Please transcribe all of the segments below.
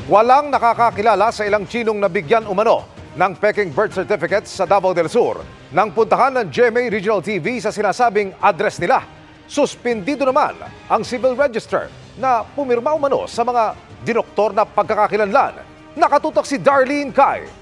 Walang nakakakilala sa ilang Chinong nabigyan umano ng peking birth certificates sa Davao del Sur nang puntahan ng GMA Regional TV sa sinasabing address nila. Suspendido naman ang civil register na pumirma umano sa mga dinoktor na pagkakakilanlan. Nakatutok si Darlene Kai.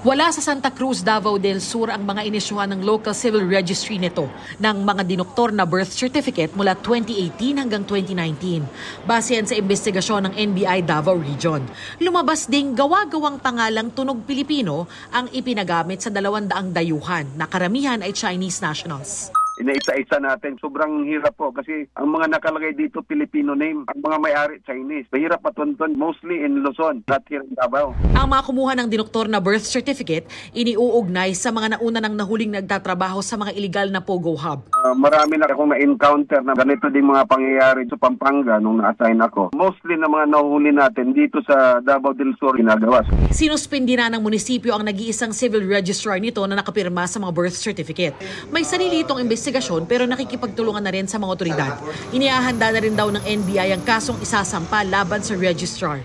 Wala sa Santa Cruz, Davao del Sur ang mga inisyuhan ng local civil registry nito ng mga dinoktor na birth certificate mula 2018 hanggang 2019. Base yan sa investigasyon ng NBI Davao Region. Lumabas ding gawa-gawang pangalang Tunog Pilipino ang ipinagamit sa 200 dayuhan na karamihan ay Chinese nationals. Inaisa-isa natin. Sobrang hirap po kasi ang mga nakalagay dito Filipino name, ang mga may-ari Chinese. Mahirap patunton, mostly in Luzon, not here in Davao. Ang mga kumuha ng dinoktor na birth certificate, iniuugnay sa mga nauna ng nahuling nagtatrabaho sa mga illegal na Pogo Hub. Marami na akong na-encounter na ganito din mga pangyayari sa Pampanga nung na-assign ako. Mostly na mga nahuhuli natin dito sa Davao del Sur ginagawa. Sinuspindi na ng munisipyo ang nag-iisang civil registrar nito na nakapirma sa mga birth certificate. May sarili itong investigasyon pero nakikipagtulungan na rin sa mga otoridad. Inihahanda na rin daw ng NBI ang kasong isasampa laban sa registrar.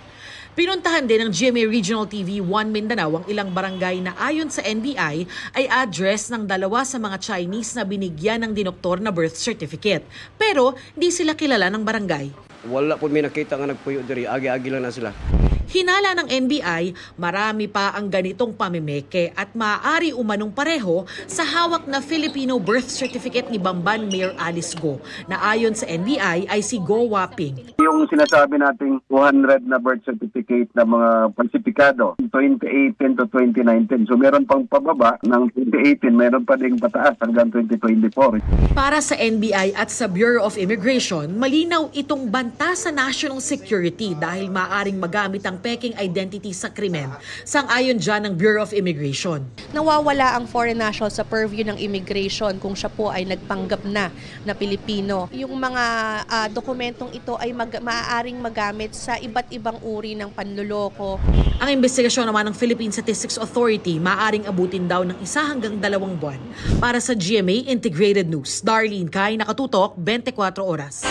Pinuntahan din ng GMA Regional TV 1 Mindanao ang ilang barangay na ayon sa NBI ay address ng dalawa sa mga Chinese na binigyan ng dinoktor na birth certificate. Pero di sila kilala ng barangay. Wala po may nakita nga nagpuyo diri, agi-agi lang na sila. Hinala ng NBI, marami pa ang ganitong pamimeke at maaari umanong pareho sa hawak na Filipino birth certificate ni Bamban Mayor Alice Go na ayon sa NBI ay si Go Waping. Yung sinasabi nating 200 na birth certificate na mga falsifikado 2018 to 2019. So meron pang pababa ng 2018, meron pa ding pataas hanggang 2024. Para sa NBI at sa Bureau of Immigration, malinaw itong banta sa national security dahil maaaring magamit ang peking identity sa krimen. Sang-ayon dyan ng Bureau of Immigration. Nawawala ang foreign national sa purview ng immigration kung siya po ay nagpanggap na Pilipino. Yung mga dokumentong ito ay maaaring magamit sa iba't ibang uri ng panluloko. Ang investigasyon naman ng Philippine Statistics Authority maaaring abutin daw ng 1 hanggang 2 buwan. Para sa GMA Integrated News, Darlene Kai, nakatutok 24 oras.